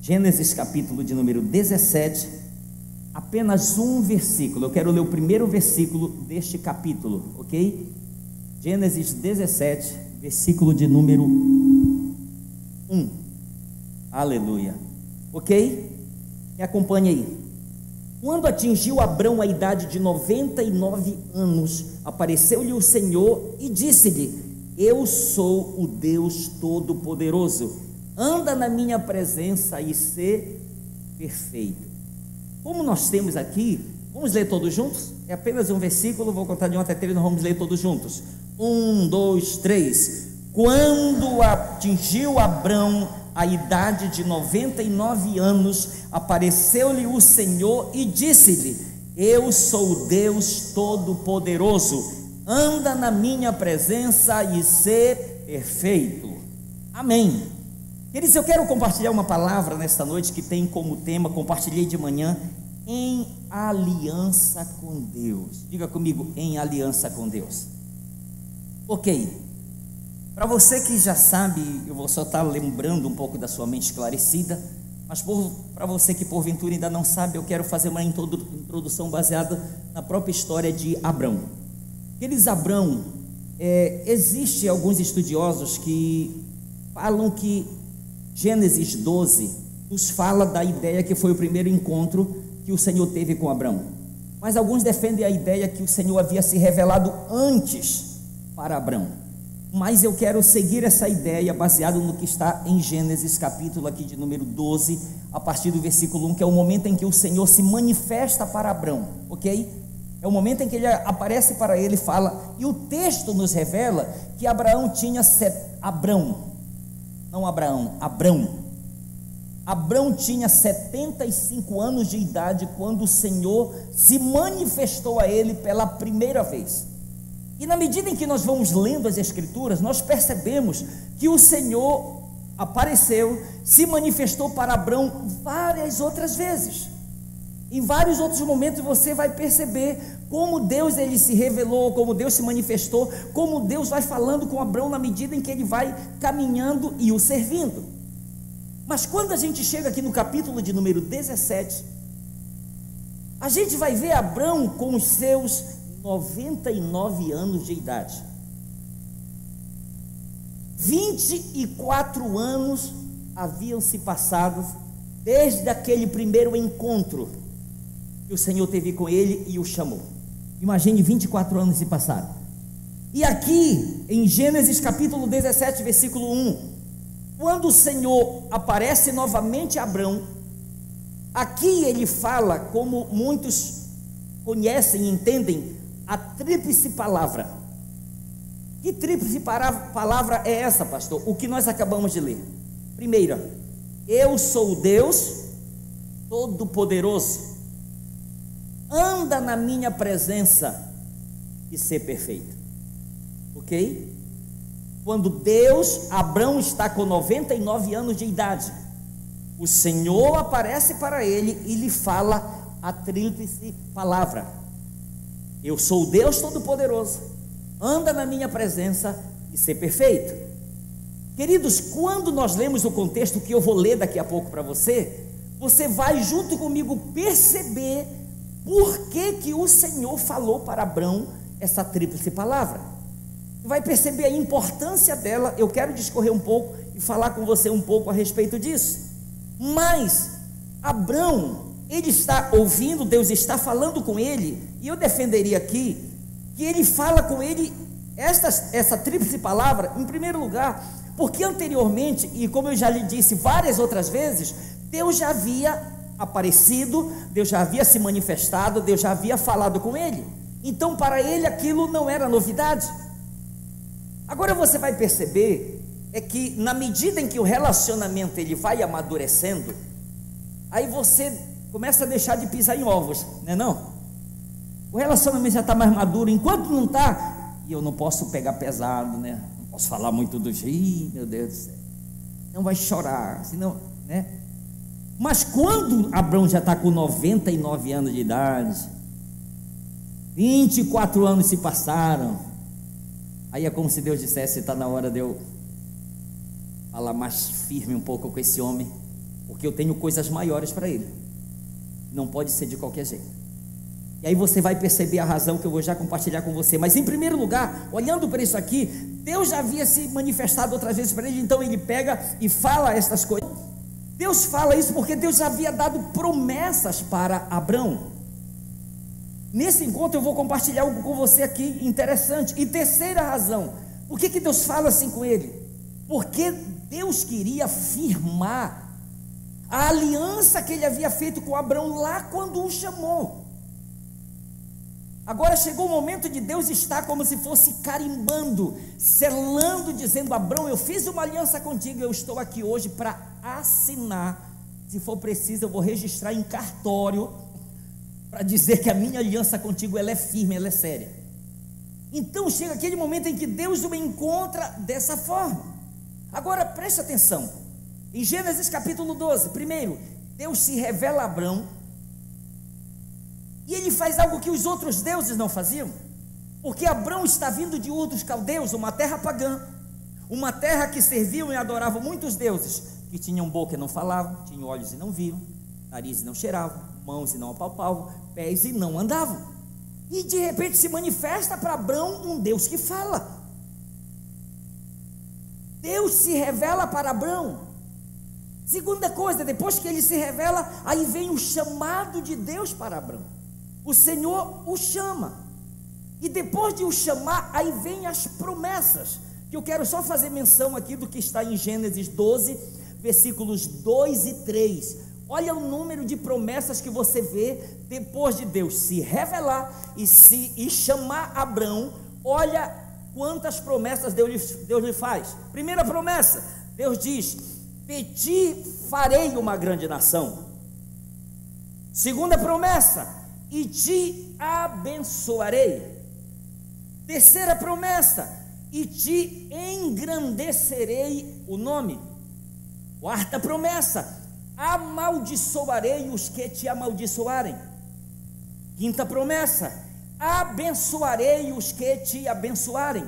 Gênesis capítulo de número 17, apenas um versículo. Eu quero ler o primeiro versículo deste capítulo, ok? Gênesis 17, versículo de número 1. Aleluia. Ok? Me acompanhe aí. Quando atingiu Abrão a idade de 99 anos, apareceu-lhe o Senhor e disse-lhe: Eu sou o Deus Todo-Poderoso, anda na minha presença e sê perfeito. Como nós temos aqui, vamos ler todos juntos? É apenas um versículo, vou contar de 1 até 3, nós vamos ler todos juntos. 1, 2, 3. Quando atingiu Abrão a idade de 99 anos, apareceu-lhe o Senhor e disse-lhe: Eu sou o Deus Todo-Poderoso, anda na minha presença e sê perfeito. Amém. Queridos, eu quero compartilhar uma palavra nesta noite que tem como tema, compartilhei de manhã, em aliança com Deus. Diga comigo, em aliança com Deus. Ok. Para você que já sabe, eu vou só estar lembrando um pouco da sua mente esclarecida, mas para você que porventura ainda não sabe, eu quero fazer uma introdução baseada na própria história de Abrão. Aqueles Abrão, existe alguns estudiosos que falam que Gênesis 12 nos fala da ideia que foi o primeiro encontro que o Senhor teve com Abrão, mas alguns defendem a ideia que o Senhor havia se revelado antes para Abrão. Mas eu quero seguir essa ideia baseado no que está em Gênesis capítulo aqui de número 12, a partir do versículo 1, que é o momento em que o Senhor se manifesta para Abrão, ok? É o momento em que ele aparece para ele e fala, e o texto nos revela que Abrão tinha Abrão tinha 75 anos de idade quando o Senhor se manifestou a ele pela primeira vez. E na medida em que nós vamos lendo as Escrituras, nós percebemos que o Senhor apareceu, se manifestou para Abrão várias outras vezes. Em vários outros momentos você vai perceber como Deus ele se revelou, como Deus se manifestou, como Deus vai falando com Abrão na medida em que ele vai caminhando e o servindo. Mas quando a gente chega aqui no capítulo de número 17, a gente vai ver Abrão com os seus 99 anos de idade. 24 anos haviam se passado desde aquele primeiro encontro que o Senhor teve com ele e o chamou. Imagine, 24 anos se passaram. E aqui em Gênesis capítulo 17, versículo 1, quando o Senhor aparece novamente a Abrão, aqui ele fala, como muitos conhecem e entendem, a tríplice palavra. Que tríplice palavra é essa, pastor? O que nós acabamos de ler. Primeira, eu sou o Deus Todo-Poderoso, anda na minha presença e ser perfeito. Ok? Quando Abrão está com 99 anos de idade, o Senhor aparece para ele e lhe fala a tríplice palavra: eu sou o Deus Todo-Poderoso, anda na minha presença e ser perfeito. Queridos, quando nós lemos o contexto que eu vou ler daqui a pouco para você, você vai junto comigo perceber por que o Senhor falou para Abrão essa tríplice palavra. Vai perceber a importância dela. Eu quero discorrer um pouco e falar com você um pouco a respeito disso. Mas Abrão, ele está ouvindo, Deus está falando com ele, e eu defenderia aqui que ele fala com ele essa tríplice palavra, em primeiro lugar, porque anteriormente, e como eu já lhe disse várias outras vezes, Deus já havia aparecido, Deus já havia se manifestado, Deus já havia falado com ele. Então para ele aquilo não era novidade. Agora você vai perceber que na medida em que o relacionamento ele vai amadurecendo, aí você começa a deixar de pisar em ovos, não é não? O relacionamento já está mais maduro. Enquanto não está, e eu não posso pegar pesado, né? Não posso falar muito do jeito, meu Deus do céu, não vai chorar, senão, né? Mas quando Abrão já está com 99 anos de idade, 24 anos se passaram, aí é como se Deus dissesse: está na hora de eu falar mais firme um pouco com esse homem, porque eu tenho coisas maiores para ele. Não pode ser de qualquer jeito. E aí você vai perceber a razão que eu vou já compartilhar com você. Mas em primeiro lugar, olhando para isso aqui, Deus já havia se manifestado outras vezes para ele, então ele pega e fala estas coisas. Deus fala isso porque Deus já havia dado promessas para Abrão. Nesse encontro eu vou compartilhar algo com você aqui interessante. E terceira razão, por que Deus fala assim com ele? Porque Deus queria firmar a aliança que ele havia feito com Abrão lá quando o chamou. Agora chegou o momento de Deus estar como se fosse carimbando, selando, dizendo: Abrão, eu fiz uma aliança contigo, eu estou aqui hoje para assinar. Se for preciso, eu vou registrar em cartório para dizer que a minha aliança contigo, ela é firme, ela é séria. Então chega aquele momento em que Deus o encontra dessa forma. Agora preste atenção, em Gênesis capítulo 12, primeiro, Deus se revela a Abrão, e ele faz algo que os outros deuses não faziam, porque Abrão está vindo de Ur dos Caldeus, uma terra pagã, uma terra que serviam e adoravam muitos deuses, que tinham boca e não falavam, tinham olhos e não viam, nariz e não cheiravam, mãos e não apalpavam, pés e não andavam. E de repente se manifesta para Abrão um Deus que fala. Deus se revela para Abrão. Segunda coisa, depois que ele se revela, aí vem o chamado de Deus para Abrão. O Senhor o chama, e depois de o chamar, aí vem as promessas, que eu quero só fazer menção aqui do que está em Gênesis 12, versículos 2 e 3, olha o número de promessas que você vê, depois de Deus se revelar, e chamar Abrão, olha quantas promessas Deus lhe faz. Primeira promessa, Deus diz: de ti farei uma grande nação. Segunda promessa, e te abençoarei. Terceira promessa, e te engrandecerei o nome. Quarta promessa, amaldiçoarei os que te amaldiçoarem. Quinta promessa, abençoarei os que te abençoarem.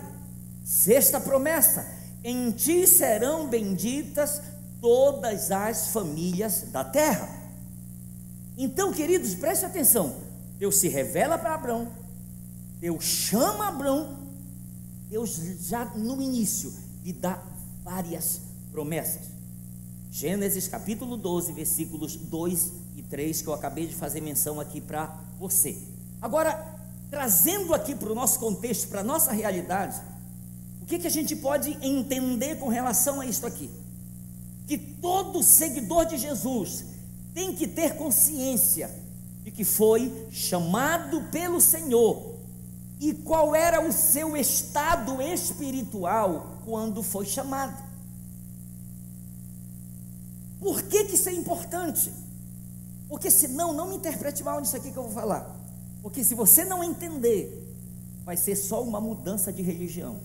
Sexta promessa, em ti serão benditas todas as famílias da terra. Então, queridos, preste atenção. Deus se revela para Abrão, Deus chama Abrão, Deus já no início lhe dá várias promessas. Gênesis capítulo 12, versículos 2 e 3, que eu acabei de fazer menção aqui para você. Agora, trazendo aqui para o nosso contexto, para a nossa realidade, o que a gente pode entender com relação a isso aqui? Que todo seguidor de Jesus tem que ter consciência de que foi chamado pelo Senhor, e qual era o seu estado espiritual quando foi chamado. Por que isso é importante? Porque senão, não me interprete mal nisso aqui que eu vou falar, porque se você não entender, vai ser só uma mudança de religião,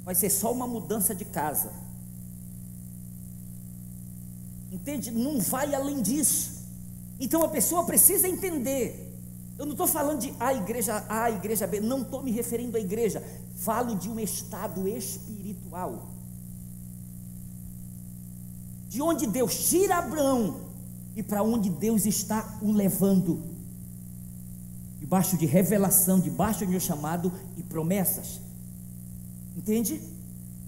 vai ser só uma mudança de casa, entende? Não vai além disso. Então a pessoa precisa entender. Eu não estou falando de igreja A, igreja B, não estou me referindo à igreja, falo de um estado espiritual, de onde Deus tira Abrão e para onde Deus está o levando, debaixo de revelação, debaixo de um chamado e promessas, entende?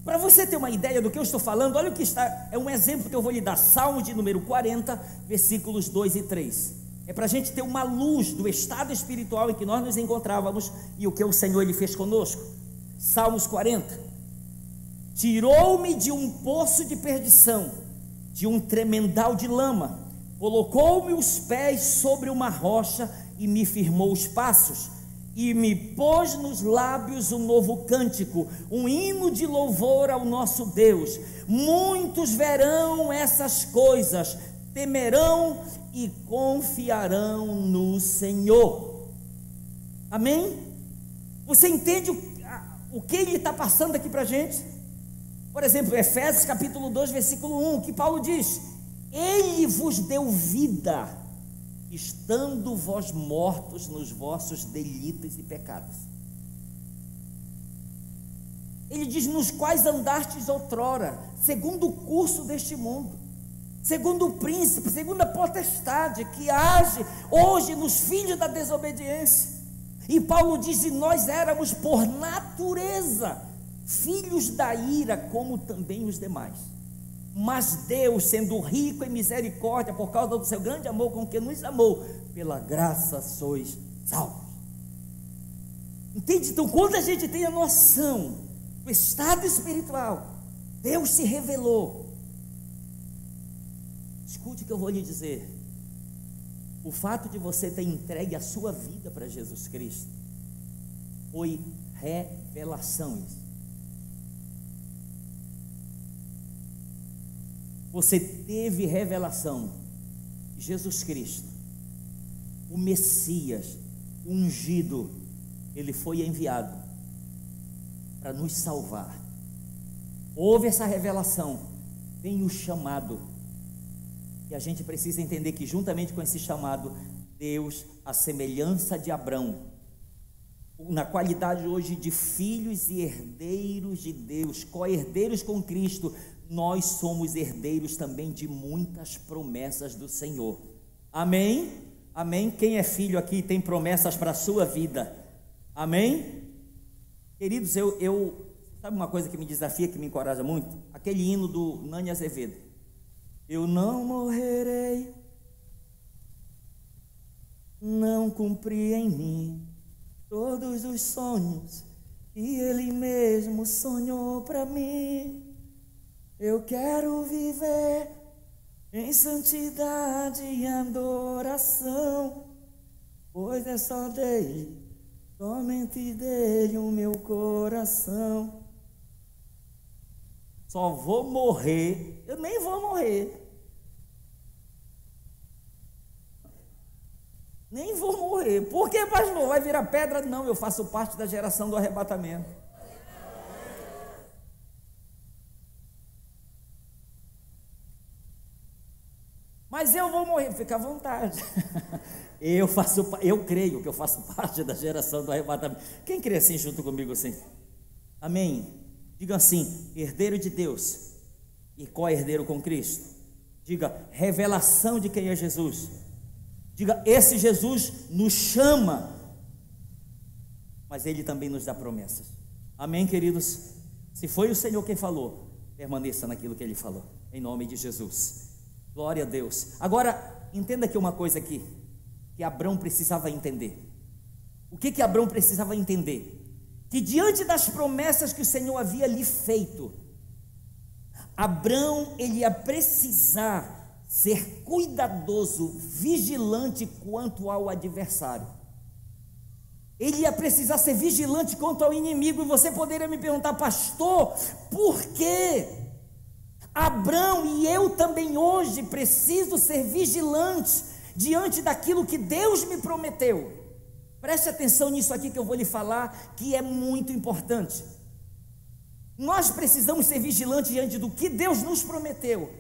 Para você ter uma ideia do que eu estou falando, olha o que está, é um exemplo que eu vou lhe dar, Salmo de número 40, versículos 2 e 3, é para a gente ter uma luz do estado espiritual em que nós nos encontrávamos, e o que o Senhor ele fez conosco. Salmos 40, tirou-me de um poço de perdição, de um tremendal de lama, colocou-me os pés sobre uma rocha, e me firmou os passos, e me pôs nos lábios um novo cântico, um hino de louvor ao nosso Deus. Muitos verão essas coisas, temerão e confiarão no Senhor. Amém? Você entende o que ele está passando aqui para a gente? Por exemplo, Efésios capítulo 2, versículo 1, que Paulo diz: ele vos deu vida, estando vós mortos nos vossos delitos e pecados. Ele diz: nos quais andastes outrora, segundo o curso deste mundo, segundo o príncipe, segundo a potestade que age hoje nos filhos da desobediência. E Paulo diz: e nós éramos por natureza filhos da ira, como também os demais. Mas Deus, sendo rico em misericórdia, por causa do seu grande amor com que nos amou, pela graça sois salvos. Entende? Então, quando a gente tem a noção do estado espiritual, Deus se revelou. Escute o que eu vou lhe dizer. O fato de você ter entregue a sua vida para Jesus Cristo foi revelação. Você teve revelação de Jesus Cristo, o Messias, o ungido. Ele foi enviado para nos salvar. Houve essa revelação, tem o chamado, e a gente precisa entender que juntamente com esse chamado, Deus, a semelhança de Abrão, na qualidade hoje de filhos e herdeiros de Deus, co-herdeiros com Cristo, nós somos herdeiros também de muitas promessas do Senhor. Amém? Amém? Quem é filho aqui tem promessas para a sua vida. Amém? Queridos, sabe uma coisa que me desafia, que me encoraja muito? Aquele hino do Nani Azevedo: eu não morrerei, não cumpri em mim todos os sonhos que Ele mesmo sonhou para mim. Eu quero viver em santidade e adoração, pois é só dele, somente dele o meu coração. Só vou morrer, eu nem vou morrer, nem vou morrer. Por que, pastor? Vai virar pedra? Não, eu faço parte da geração do arrebatamento. Mas eu vou morrer, fica à vontade. Eu creio que eu faço parte da geração do arrebatamento. Quem crê assim junto comigo assim? Amém? Diga assim: herdeiro de Deus e co-herdeiro com Cristo. Diga: revelação de quem é Jesus. Diga: esse Jesus nos chama, mas Ele também nos dá promessas. Amém, queridos? Se foi o Senhor quem falou, permaneça naquilo que Ele falou, em nome de Jesus. Glória a Deus. Agora, entenda aqui uma coisa aqui, que Abrão precisava entender. O que Abrão precisava entender? Que diante das promessas que o Senhor havia lhe feito, Abrão, ele ia precisar ser cuidadoso, vigilante quanto ao adversário. Ele ia precisar ser vigilante quanto ao inimigo. E você poderia me perguntar: pastor, por quê? Abrão e eu também hoje preciso ser vigilante diante daquilo que Deus me prometeu. Preste atenção nisso aqui que eu vou lhe falar, que é muito importante. Nós precisamos ser vigilantes diante do que Deus nos prometeu,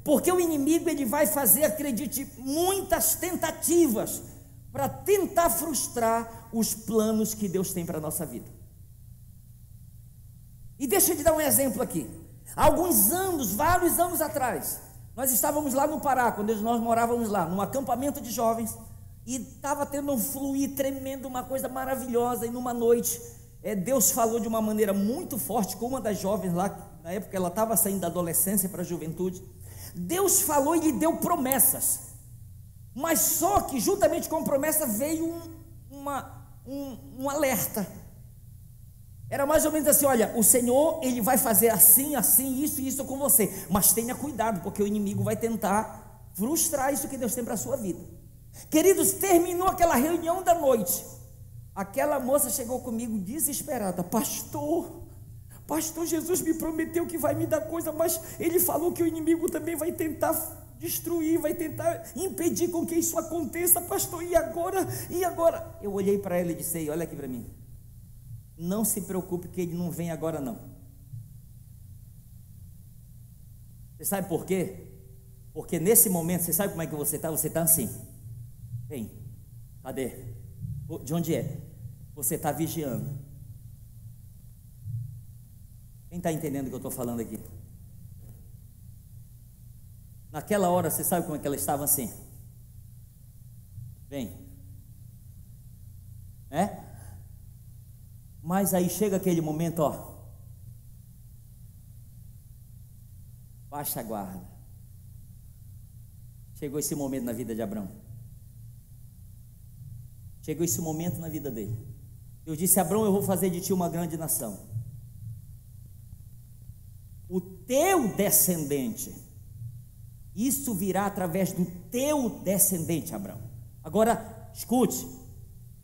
porque o inimigo, ele vai fazer, acredite, muitas tentativas para tentar frustrar os planos que Deus tem para a nossa vida. E deixa eu te dar um exemplo aqui. Há alguns anos, vários anos atrás, nós estávamos lá no Pará, quando nós morávamos lá, num acampamento de jovens, e estava tendo um fluir tremendo, uma coisa maravilhosa. E numa noite, Deus falou de uma maneira muito forte com uma das jovens lá. Na época ela estava saindo da adolescência para a juventude. Deus falou e lhe deu promessas, mas só que juntamente com a promessa veio um alerta. Era mais ou menos assim: olha, o Senhor, ele vai fazer assim, assim, isso e isso com você, mas tenha cuidado, porque o inimigo vai tentar frustrar isso que Deus tem para a sua vida. Queridos, terminou aquela reunião da noite, aquela moça chegou comigo desesperada: pastor, Jesus me prometeu que vai me dar coisa, mas ele falou que o inimigo também vai tentar destruir, vai tentar impedir com que isso aconteça, pastor, e agora? Eu olhei para ela e disse: olha aqui para mim, não se preocupe que ele não vem agora não. Você sabe por quê? Porque nesse momento, você sabe como é que você está? Você está assim: vem, cadê? De onde é? Você está vigiando. Quem está entendendo o que eu estou falando aqui? Naquela hora, você sabe como é que ela estava assim? Vem. Mas aí chega aquele momento, ó. Baixa a guarda. Chegou esse momento na vida de Abrão. Chegou esse momento na vida dele. Deus disse: Abrão, eu vou fazer de ti uma grande nação. O teu descendente, isso virá através do teu descendente, Abrão. Agora, escute,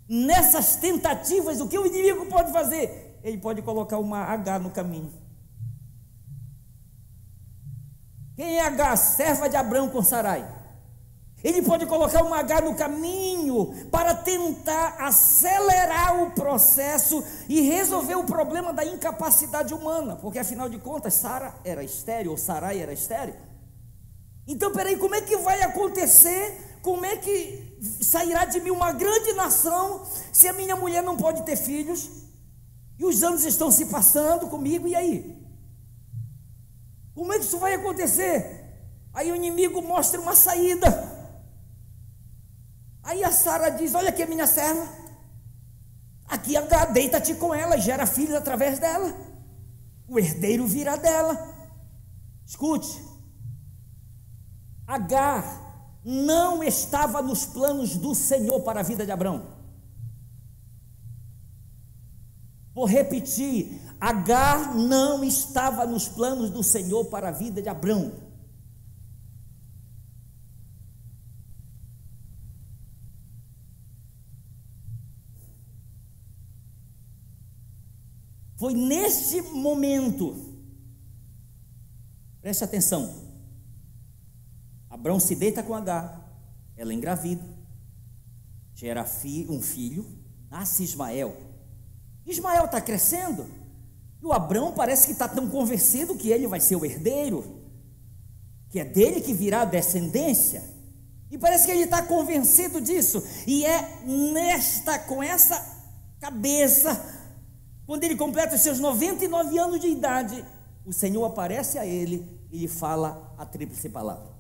nessas tentativas, o que o inimigo pode fazer? Ele pode colocar uma H no caminho. Quem é H? Serva de Abrão com Sarai. Ele pode colocar uma H no caminho para tentar acelerar o processo e resolver o problema da incapacidade humana, porque afinal de contas Sara era estéril, ou Sarai era estéril. Então, peraí, como é que vai acontecer? Como é que sairá de mim uma grande nação se a minha mulher não pode ter filhos? E os anos estão se passando comigo, e aí? Como é que isso vai acontecer? Aí o inimigo mostra uma saída. Aí a Sara diz: olha aqui a minha serva, aqui deita-te com ela e gera filhos através dela, o herdeiro virá dela. Escute, Agar não estava nos planos do Senhor para a vida de Abrão. Vou repetir, Agar não estava nos planos do Senhor para a vida de Abrão. Foi neste momento, preste atenção, Abrão se deita com Agar, ela engravida, gera um filho, nasce Ismael. Ismael está crescendo, e o Abrão parece que está tão convencido que ele vai ser o herdeiro, que é dele que virá a descendência, e parece que ele está convencido disso, e é com essa cabeça, quando ele completa os seus 99 anos de idade, o Senhor aparece a ele e lhe fala a tríplice palavra.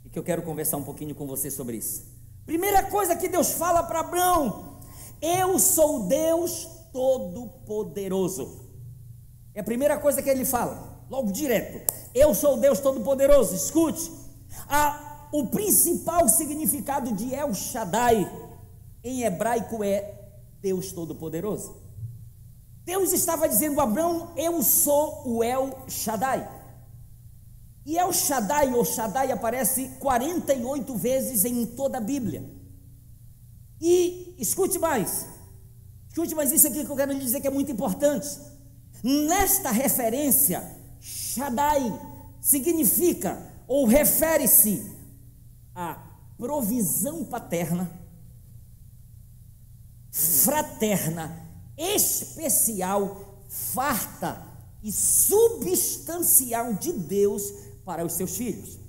E que eu quero conversar um pouquinho com você sobre isso. Primeira coisa que Deus fala para Abrão: eu sou Deus Todo-Poderoso. É a primeira coisa que ele fala, logo direto: eu sou Deus Todo-Poderoso. Escute, o principal significado de El Shaddai em hebraico é Deus Todo-Poderoso. Deus estava dizendo a Abrão: eu sou o El Shaddai. E El Shaddai ou Shaddai aparece 48 vezes em toda a Bíblia. E escute mais, isso aqui que eu quero lhe dizer que é muito importante. Nesta referência, Shaddai significa ou refere-se à provisão paterna, fraterna, especial, farta e substancial de Deus para os seus filhos.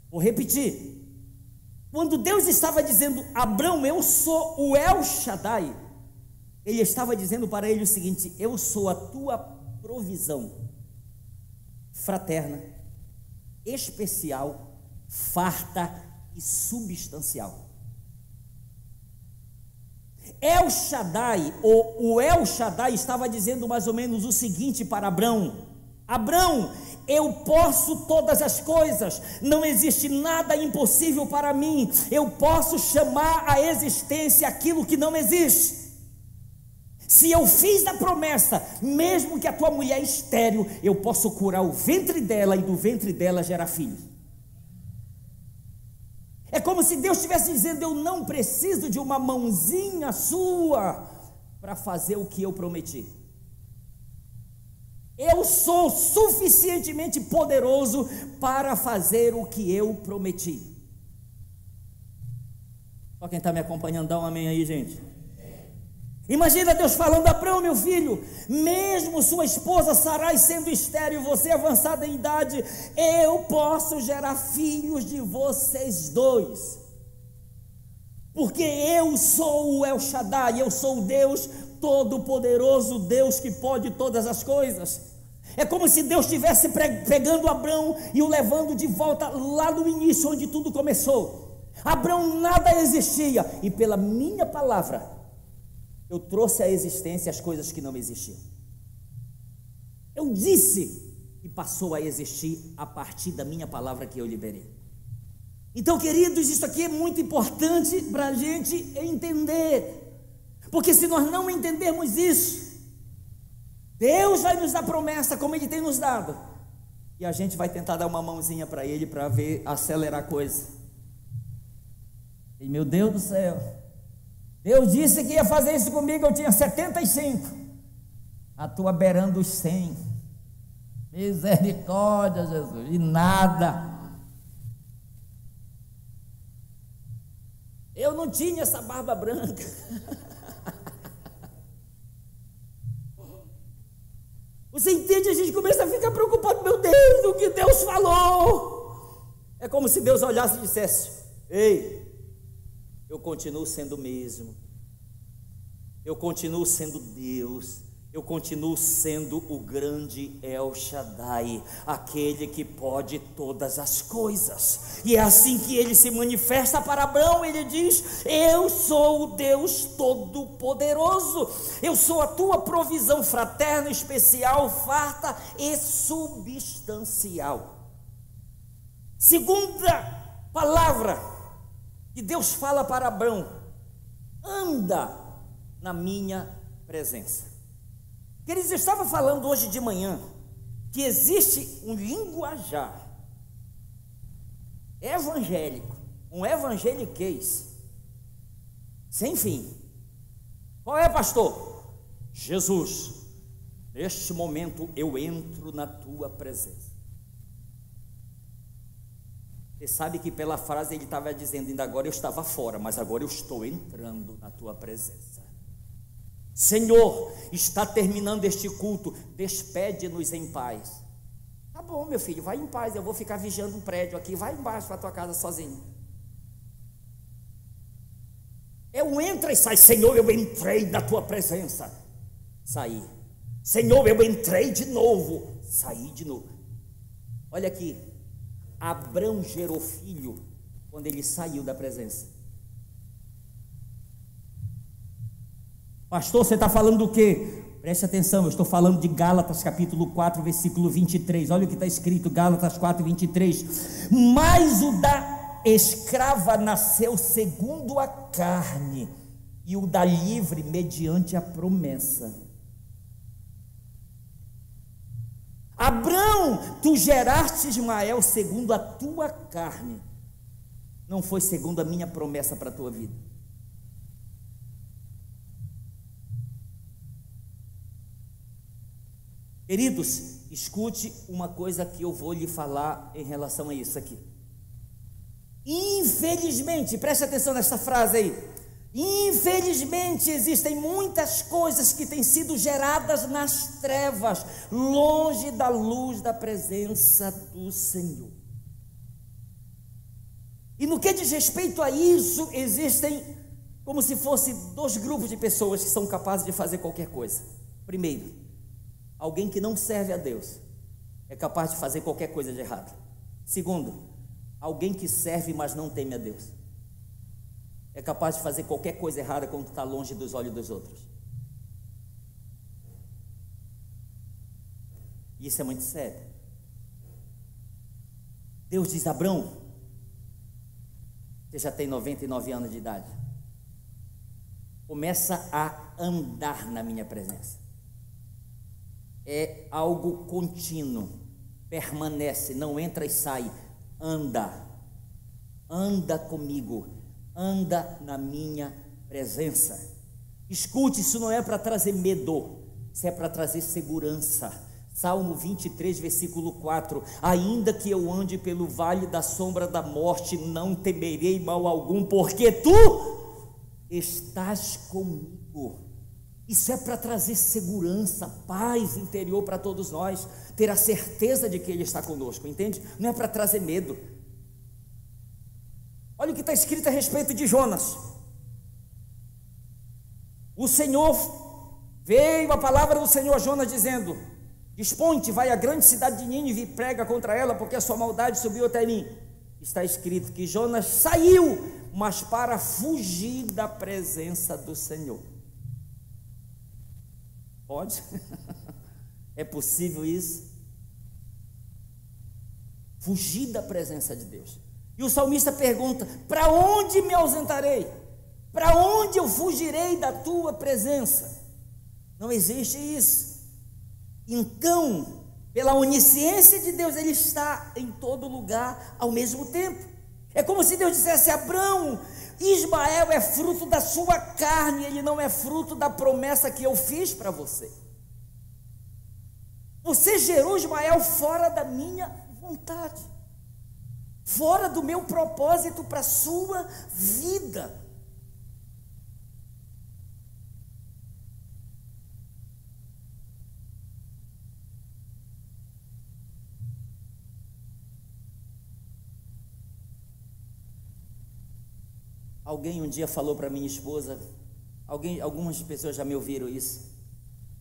Vou repetir: quando Deus estava dizendo Abrão, eu sou o El Shaddai, Ele estava dizendo para ele o seguinte: eu sou a tua provisão fraterna, especial, farta e substancial. El Shaddai, ou o El Shaddai estava dizendo mais ou menos o seguinte para Abrão: Abrão, eu posso todas as coisas, não existe nada impossível para mim, eu posso chamar à existência aquilo que não existe. Se eu fiz a promessa, mesmo que a tua mulher é estéril, eu posso curar o ventre dela e do ventre dela gerar filhos. É como se Deus estivesse dizendo: eu não preciso de uma mãozinha sua para fazer o que eu prometi. Eu sou suficientemente poderoso para fazer o que eu prometi. Só quem está me acompanhando, dá um amém aí, gente. Imagina Deus falando: Abrão, meu filho, mesmo sua esposa Sarai sendo estéril, você avançada em idade, eu posso gerar filhos de vocês dois, porque eu sou o El Shaddai, eu sou o Deus Todo-Poderoso, Deus que pode todas as coisas. É como se Deus estivesse pegando Abrão e o levando de volta lá no início, onde tudo começou. Abrão nada existia, e pela minha palavra eu trouxe à existência as coisas que não existiam. Eu disse e passou a existir a partir da minha palavra que eu liberei. Então, queridos, isso aqui é muito importante para a gente entender, porque se nós não entendermos isso, Deus vai nos dar promessa como Ele tem nos dado, e a gente vai tentar dar uma mãozinha para Ele para ver, acelerar a coisa. E meu Deus do céu, Deus disse que ia fazer isso comigo, eu tinha 75, a tua beirando os 100, misericórdia, Jesus, e nada. Eu não tinha essa barba branca. Você entende? A gente começa a ficar preocupado. Meu Deus, o que Deus falou? É como se Deus olhasse e dissesse: ei, eu continuo sendo o mesmo, eu continuo sendo Deus, eu continuo sendo o grande El Shaddai, aquele que pode todas as coisas. E é assim que ele se manifesta para Abrão. Ele diz: eu sou o Deus Todo-Poderoso, eu sou a tua provisão fraterna, especial, farta e substancial. Segunda palavra que Deus fala para Abrão: anda na minha presença. Queridos, eu estava falando hoje de manhã que existe um linguajar evangélico, um evangeliquez sem fim. Qual é, pastor? Jesus, neste momento eu entro na tua presença. Você sabe que pela frase ele estava dizendo: ainda agora eu estava fora, mas agora eu estou entrando na tua presença. Senhor, está terminando este culto, despede-nos em paz. Tá bom, meu filho, vai em paz, eu vou ficar vigiando um prédio aqui, vai embaixo para a tua casa sozinho. Eu entro e saio. Senhor, eu entrei na tua presença, saí. Senhor, eu entrei de novo, saí de novo. Olha aqui, Abrão gerou filho quando ele saiu da presença. Pastor, você está falando do quê? Preste atenção, eu estou falando de Gálatas capítulo 4, versículo 23. Olha o que está escrito, Gálatas 4, 23. Mas o da escrava nasceu segundo a carne, e o da livre mediante a promessa. Abrão, tu geraste Ismael segundo a tua carne, não foi segundo a minha promessa para a tua vida. Queridos, escute uma coisa que eu vou lhe falar em relação a isso aqui. Infelizmente, preste atenção nessa frase aí. Infelizmente, existem muitas coisas que têm sido geradas nas trevas, longe da luz da presença do Senhor. E no que diz respeito a isso, existem como se fossem dois grupos de pessoas que são capazes de fazer qualquer coisa. Primeiro, alguém que não serve a Deus é capaz de fazer qualquer coisa de errado. Segundo, alguém que serve, mas não teme a Deus, é capaz de fazer qualquer coisa errada quando está longe dos olhos dos outros. Isso é muito sério. Deus diz: Abrão, você já tem 99 anos de idade, começa a andar na minha presença. É algo contínuo, permanece, não entra e sai. Anda comigo, anda na minha presença. Escute, isso não é para trazer medo, isso é para trazer segurança. Salmo 23, versículo 4: ainda que eu ande pelo vale da sombra da morte, não temerei mal algum, porque tu estás comigo. Isso é para trazer segurança, paz interior para todos nós, ter a certeza de que Ele está conosco, entende? Não é para trazer medo. Olha o que está escrito a respeito de Jonas. O Senhor, veio a palavra do Senhor a Jonas dizendo: Dispõe-te, vai à grande cidade de Nínive e prega contra ela, porque a sua maldade subiu até mim. Está escrito que Jonas saiu, mas para fugir da presença do Senhor. Pode? É possível isso? Fugir da presença de Deus. E o salmista pergunta: para onde me ausentarei? Para onde eu fugirei da tua presença? Não existe isso. Então, pela onisciência de Deus, Ele está em todo lugar ao mesmo tempo. É como se Deus dissesse: Abraão, Ismael é fruto da sua carne, ele não é fruto da promessa que eu fiz para você. Você gerou Ismael fora da minha vontade, fora do meu propósito para a sua vida. Alguém um dia falou para minha esposa, algumas pessoas já me ouviram isso.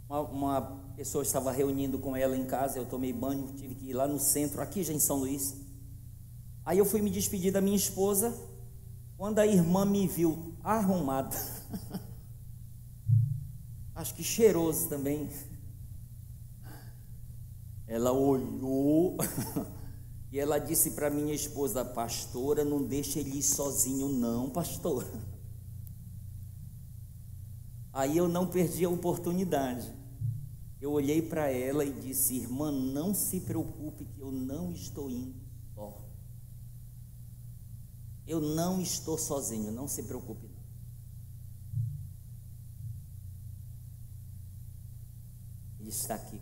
Uma pessoa estava reunindo com ela em casa, eu tomei banho, tive que ir lá no centro, aqui já em São Luís. Aí eu fui me despedir da minha esposa, quando a irmã me viu arrumada, acho que cheiroso também, ela olhou e ela disse para minha esposa: pastora, não deixa ele ir sozinho não, pastora. Aí eu não perdi a oportunidade. Eu olhei para ela e disse: irmã, não se preocupe que eu não estou indo só. Eu não estou sozinho, não se preocupe não. Ele está aqui.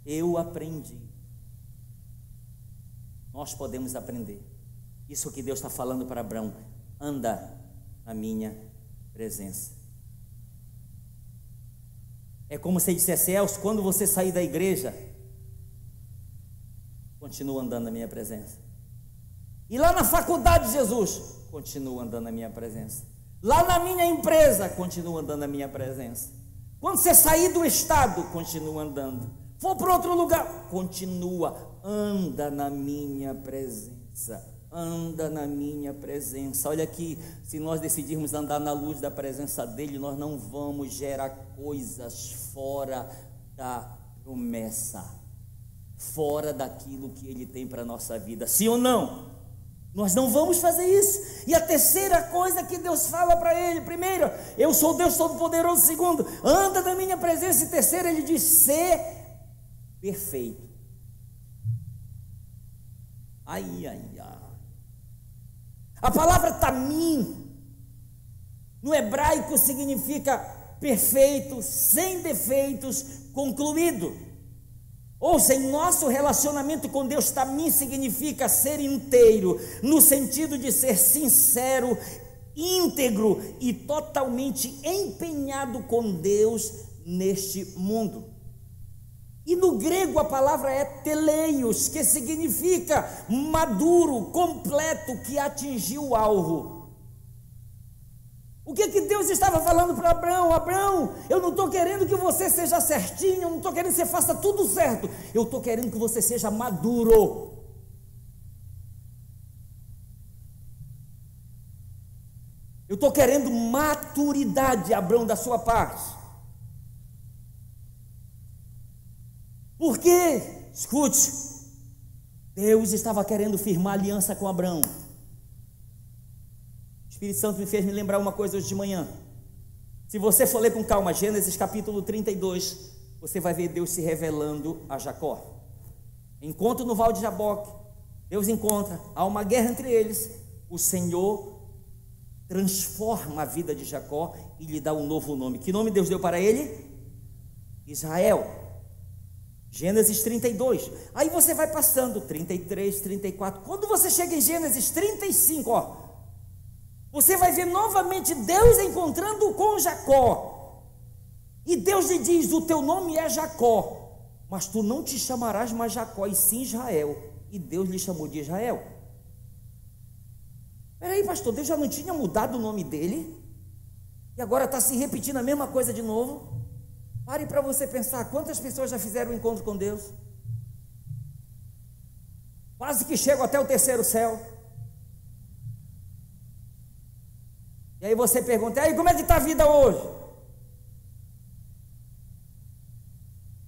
Eu aprendi. Nós podemos aprender. Isso que Deus está falando para Abraão: anda na minha presença. É como se ele dissesse: Elcio, quando você sair da igreja, continua andando na minha presença. E lá na faculdade, Jesus, continua andando na minha presença. Lá na minha empresa, continua andando na minha presença. Quando você sair do estado, continua andando. For para outro lugar, continua, anda na minha presença, anda na minha presença. Olha aqui, se nós decidirmos andar na luz da presença dele, nós não vamos gerar coisas fora da promessa, fora daquilo que ele tem para a nossa vida, sim ou não? Nós não vamos fazer isso. E a terceira coisa que Deus fala para ele: primeiro, eu sou Deus Todo-Poderoso. Segundo, anda na minha presença. E terceiro, ele diz: ser perfeito. Ai. A palavra tamim no hebraico significa perfeito, sem defeitos, concluído. Ouça, em nosso relacionamento com Deus, tamim significa ser inteiro, no sentido de ser sincero, íntegro e totalmente empenhado com Deus neste mundo. E no grego a palavra é teleios, que significa maduro, completo, que atingiu o alvo. O que Deus estava falando para Abraão? Abraão, eu não estou querendo que você seja certinho, eu não estou querendo que você faça tudo certo, eu estou querendo que você seja maduro. Eu estou querendo maturidade, Abraão, da sua parte. Por quê? Escute, Deus estava querendo firmar aliança com Abraão. O Espírito Santo me fez me lembrar uma coisa hoje de manhã. Se você for ler com calma Gênesis capítulo 32, você vai ver Deus se revelando a Jacó. Encontro no Val de Jaboque, Deus encontra, há uma guerra entre eles, o Senhor transforma a vida de Jacó e lhe dá um novo nome. Que nome Deus deu para ele? Israel. Gênesis 32, aí você vai passando 33, 34, quando você chega em Gênesis 35, você vai ver novamente Deus encontrando com Jacó, e Deus lhe diz: o teu nome é Jacó, mas tu não te chamarás mais Jacó, e sim Israel. E Deus lhe chamou de Israel. Peraí, pastor, Deus já não tinha mudado o nome dele? E agora está se repetindo a mesma coisa de novo? Pare para você pensar, quantas pessoas já fizeram um encontro com Deus? Quase que chegam até o terceiro céu. E aí você pergunta, e aí como é que está a vida hoje?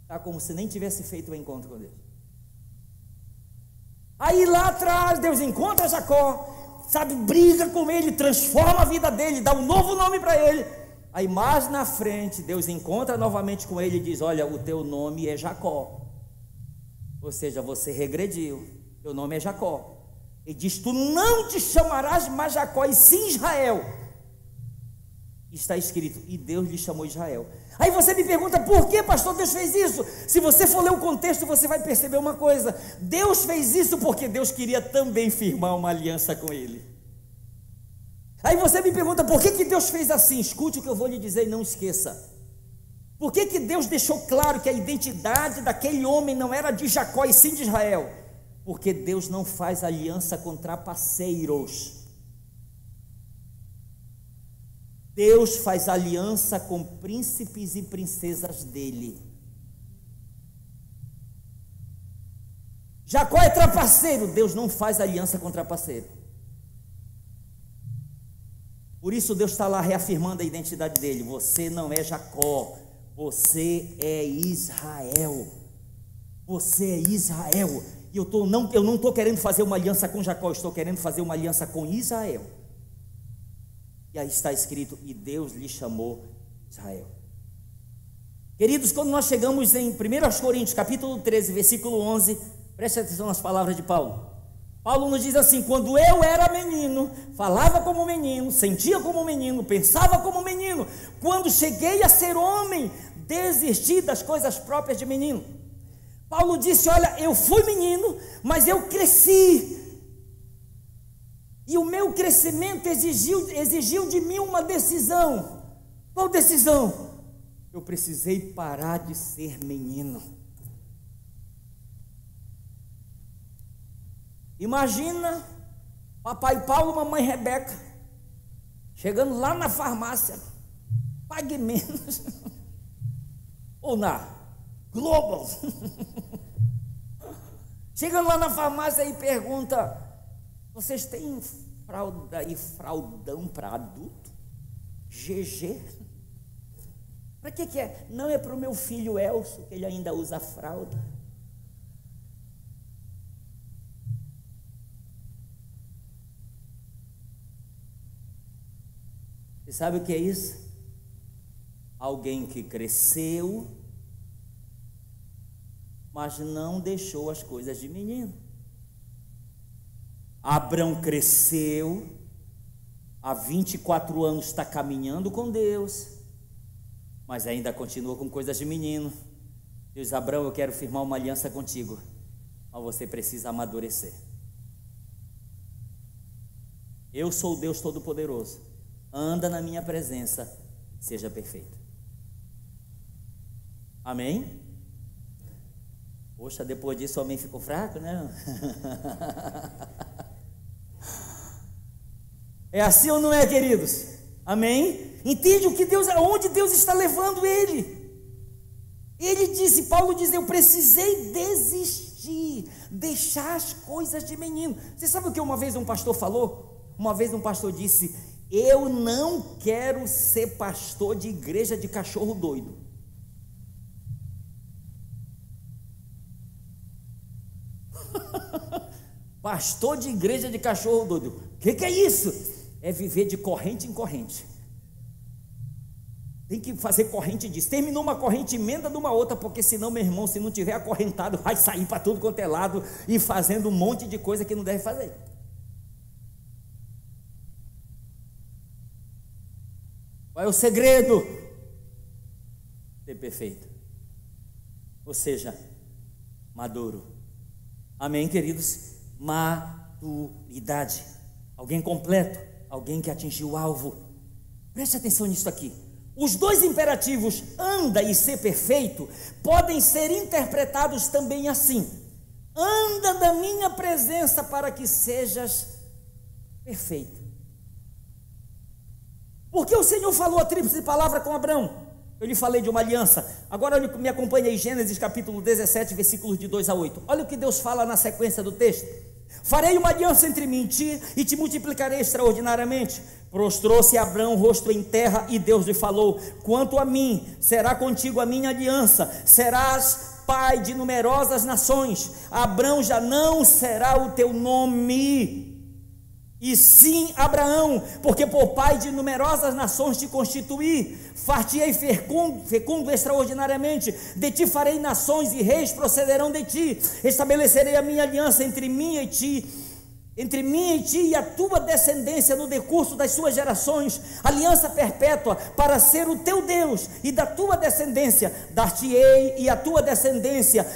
Está como se nem tivesse feito o encontro com Deus. Aí lá atrás, Deus encontra Jacó, sabe, briga com ele, transforma a vida dele, dá um novo nome para ele. Aí mais na frente, Deus encontra novamente com ele e diz, olha, o teu nome é Jacó. Ou seja, você regrediu, teu nome é Jacó. Ele diz, tu não te chamarás mais Jacó, e sim Israel. Está escrito, e Deus lhe chamou Israel. Aí você me pergunta, por que, pastor, Deus fez isso? Se você for ler o contexto, você vai perceber uma coisa, Deus fez isso porque Deus queria também firmar uma aliança com ele. Aí você me pergunta, por que Deus fez assim? Escute o que eu vou lhe dizer e não esqueça. Por que Deus deixou claro que a identidade daquele homem não era de Jacó e sim de Israel? Porque Deus não faz aliança com trapaceiros. Deus faz aliança com príncipes e princesas dele. Jacó é trapaceiro, Deus não faz aliança com trapaceiro. Por isso Deus está lá reafirmando a identidade dele. Você não é Jacó, você é Israel. Você é Israel. E eu não estou querendo fazer uma aliança com Jacó, estou querendo fazer uma aliança com Israel. E aí está escrito, e Deus lhe chamou Israel. Queridos, quando nós chegamos em 1 Coríntios, capítulo 13, versículo 11, preste atenção nas palavras de Paulo. Paulo nos diz assim, quando eu era menino, falava como menino, sentia como menino, pensava como menino. Quando cheguei a ser homem, desisti das coisas próprias de menino. Paulo disse, olha, eu fui menino, mas eu cresci. E o meu crescimento exigiu de mim uma decisão. Qual decisão? Eu precisei parar de ser menino. Imagina papai Paulo, mamãe Rebeca, chegando lá na farmácia, pague menos, ou na Global, chegando lá na farmácia e pergunta, vocês têm fralda e fraldão para adulto? GG? Para que é? Não, é para o meu filho Elcio, que ele ainda usa fralda. Você sabe o que é isso? Alguém que cresceu, mas não deixou as coisas de menino. Abrão cresceu, há 24 anos está caminhando com Deus, mas ainda continua com coisas de menino. Diz, Abrão, eu quero firmar uma aliança contigo, mas você precisa amadurecer. Eu sou o Deus Todo-Poderoso, anda na minha presença, seja perfeito. Amém? Poxa, depois disso o homem ficou fraco, né? É assim ou não é, queridos? Amém? Entende o que Deus, aonde Deus está levando ele? Ele disse, Paulo diz, eu precisei desistir, deixar as coisas de menino. Você sabe o que uma vez um pastor falou? Uma vez um pastor disse, eu não quero ser pastor de igreja de cachorro doido. Pastor de igreja de cachorro doido. O que é isso? É viver de corrente em corrente. Tem que fazer corrente disso. Terminou uma corrente, emenda numa outra, porque senão, meu irmão, se não tiver acorrentado, vai sair para tudo quanto é lado e fazendo um monte de coisa que não deve fazer. Qual é o segredo? Ser perfeito. Ou seja, maduro. Amém, queridos? Maturidade. Alguém completo. Alguém que atingiu o alvo. Preste atenção nisso aqui. Os dois imperativos, anda e ser perfeito, podem ser interpretados também assim: anda na minha presença para que sejas perfeito. Porque o Senhor falou a tríplice palavra com Abrão. Eu lhe falei de uma aliança. Agora me acompanha em Gênesis capítulo 17, versículos de 2 a 8. Olha o que Deus fala na sequência do texto. Farei uma aliança entre mim e ti, e te multiplicarei extraordinariamente. Prostrou-se Abrão, rosto em terra, e Deus lhe falou: quanto a mim, será contigo a minha aliança, serás pai de numerosas nações. Abrão já não será o teu nome, e sim Abraão, porque por pai de numerosas nações te constituí. Far-te-ei fecundo extraordinariamente, de ti farei nações e reis procederão de ti. Estabelecerei a minha aliança entre mim e ti e a tua descendência no decurso das suas gerações, aliança perpétua, para ser o teu Deus, e da tua descendência dar-te-ei e a tua descendência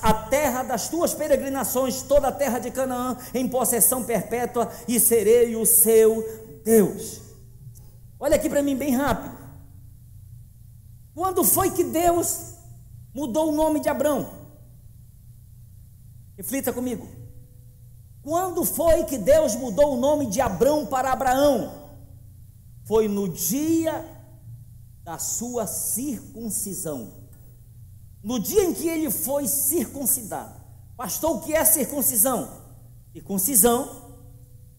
a terra das tuas peregrinações, toda a terra de Canaã, em possessão perpétua, e serei o seu Deus. Olha aqui para mim bem rápido. Quando foi que Deus mudou o nome de Abrão? Reflita comigo. Quando foi que Deus mudou o nome de Abrão para Abraão? Foi no dia da sua circuncisão. No dia em que ele foi circuncidado. Pastor, o que é circuncisão? Circuncisão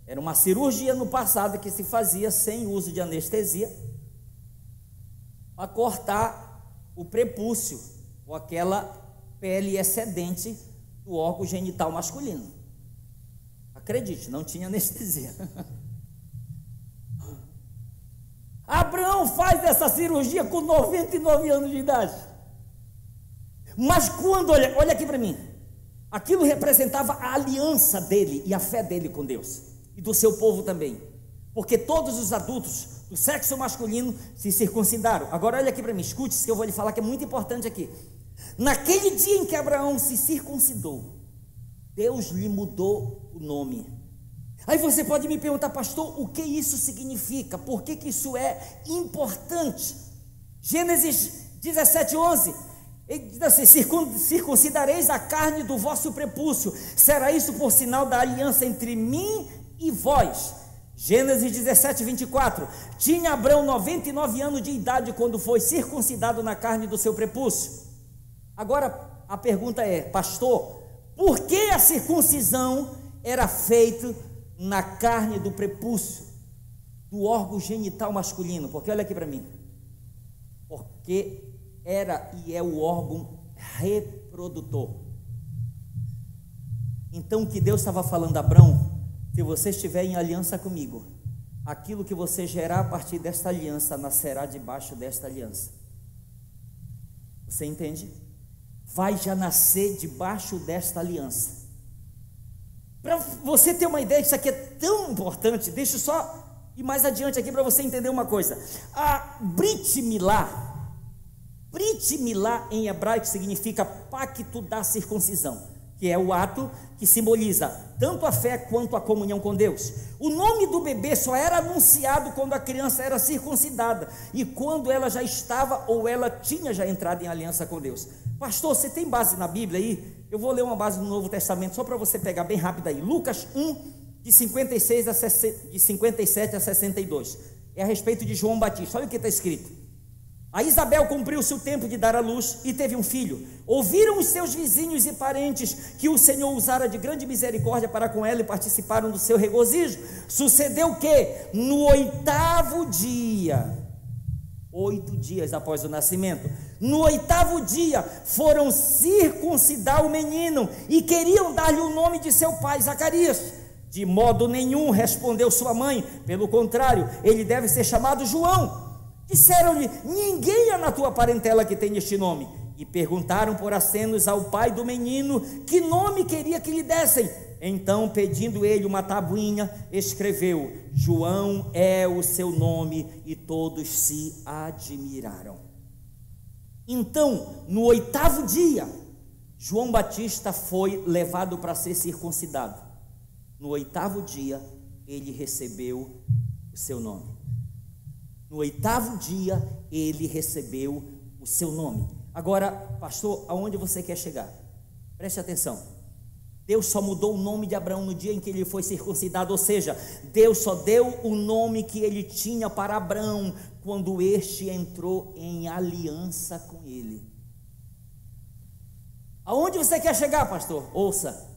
era uma cirurgia no passado que se fazia sem uso de anestesia, para cortar o prepúcio, ou aquela pele excedente do órgão genital masculino. Acredite, não tinha anestesia. Abraão faz essa cirurgia com 99 anos de idade. Mas quando, olha aqui para mim, aquilo representava a aliança dele e a fé dele com Deus, e do seu povo também, porque todos os adultos do sexo masculino se circuncidaram. Agora olha aqui para mim, escute isso que eu vou lhe falar, que é muito importante aqui. Naquele dia em que Abraão se circuncidou, Deus lhe mudou o nome. Aí você pode me perguntar: pastor, o que isso significa? Por que isso é importante? Gênesis 17:11, ele diz assim: circuncidareis a carne do vosso prepúcio, será isso por sinal da aliança entre mim e vós. Gênesis 17:24, tinha Abrão 99 anos de idade quando foi circuncidado na carne do seu prepúcio. Agora a pergunta é: pastor, por que a circuncisão era feita na carne do prepúcio, do órgão genital masculino? Porque olha aqui para mim, porque era e é o órgão reprodutor. Então o que Deus estava falando a Abrão: se você estiver em aliança comigo, aquilo que você gerar a partir desta aliança nascerá debaixo desta aliança. Você entende? Vai já nascer debaixo desta aliança. Para você ter uma ideia, isso aqui é tão importante, deixa eu só ir mais adiante aqui para você entender uma coisa. A Brit Milá em hebraico significa pacto da circuncisão, que é o ato que simboliza tanto a fé quanto a comunhão com Deus. O nome do bebê só era anunciado quando a criança era circuncidada, e quando ela já estava ou ela tinha já entrado em aliança com Deus. Pastor, você tem base na Bíblia aí? Eu vou ler uma base do Novo Testamento, só para você pegar bem rápido aí. Lucas 1, de 57 a 62. É a respeito de João Batista. Olha o que está escrito. A Isabel cumpriu-se o tempo de dar à luz e teve um filho. Ouviram os seus vizinhos e parentes que o Senhor usara de grande misericórdia para com ela e participaram do seu regozijo. Sucedeu que, no 8º dia, 8 dias após o nascimento, no 8º dia, foram circuncidar o menino e queriam dar-lhe o nome de seu pai, Zacarias. De modo nenhum, respondeu sua mãe, pelo contrário, ele deve ser chamado João. Disseram-lhe: ninguém há na tua parentela que tenha este nome. E perguntaram por acenos ao pai do menino que nome queria que lhe dessem. Então, pedindo ele uma tabuinha, escreveu: João é o seu nome, e todos se admiraram. Então, no 8º dia, João Batista foi levado para ser circuncidado. No 8º dia, ele recebeu o seu nome. No 8º dia, ele recebeu o seu nome. Agora, pastor, aonde você quer chegar? Preste atenção. Deus só mudou o nome de Abraão no dia em que ele foi circuncidado, ou seja, Deus só deu o nome que ele tinha para Abraão quando este entrou em aliança com ele. Aonde você quer chegar, pastor? Ouça,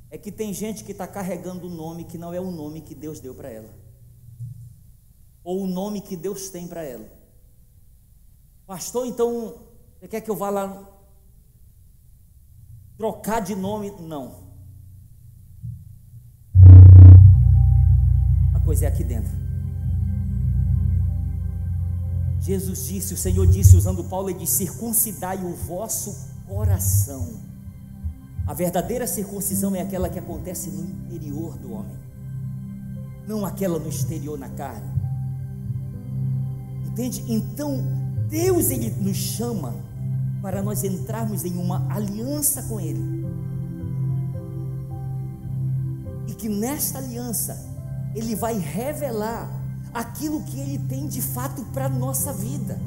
é que tem gente que está carregando um nome que não é o nome que Deus deu para ela, ou o nome que Deus tem para ela. Pastor, então você quer que eu vá lá trocar de nome? Não. A coisa é aqui dentro. Jesus disse, o Senhor disse, usando Paulo, ele disse: circuncidai o vosso coração. A verdadeira circuncisão é aquela que acontece no interior do homem, não aquela no exterior, na carne. Entende? Então Deus, ele nos chama para nós entrarmos em uma aliança com ele, e que nesta aliança ele vai revelar aquilo que ele tem de fato para a nossa vida.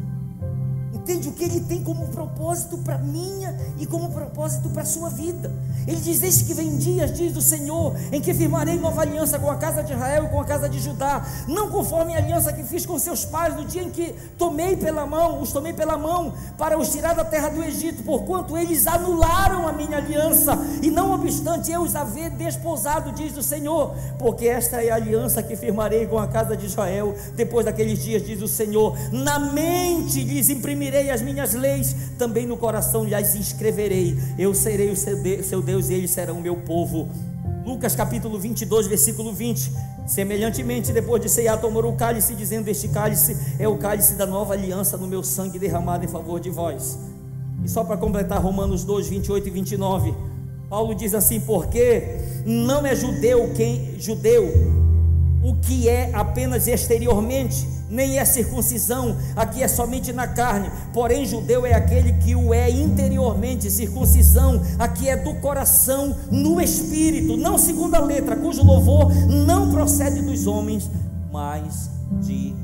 Entende? O que ele tem como propósito para a minha e como propósito para a sua vida. Ele diz: eis que vem dias, diz o Senhor, em que firmarei nova aliança com a casa de Israel e com a casa de Judá, não conforme a aliança que fiz com seus pais no dia em que os tomei pela mão para os tirar da terra do Egito, porquanto eles anularam a minha aliança, e não obstante eu os haver desposado, diz o Senhor, porque esta é a aliança que firmarei com a casa de Israel depois daqueles dias, diz o Senhor. Na mente lhes imprimirei as minhas leis, também no coração lhes inscreverei. Eu serei o seu Deus e eles serão o meu povo. Lucas capítulo 22, versículo 20. Semelhantemente, depois de ceiar, tomou o cálice, dizendo: este cálice é o cálice da nova aliança no meu sangue derramado em favor de vós. E só para completar, Romanos 2, 28 e 29, Paulo diz assim: porque não é judeu o que é apenas exteriormente, nem é circuncisão aqui é somente na carne, porém judeu é aquele que o é interiormente. Circuncisão aqui é do coração, no espírito, não segundo a letra, cujo louvor não procede dos homens, mas de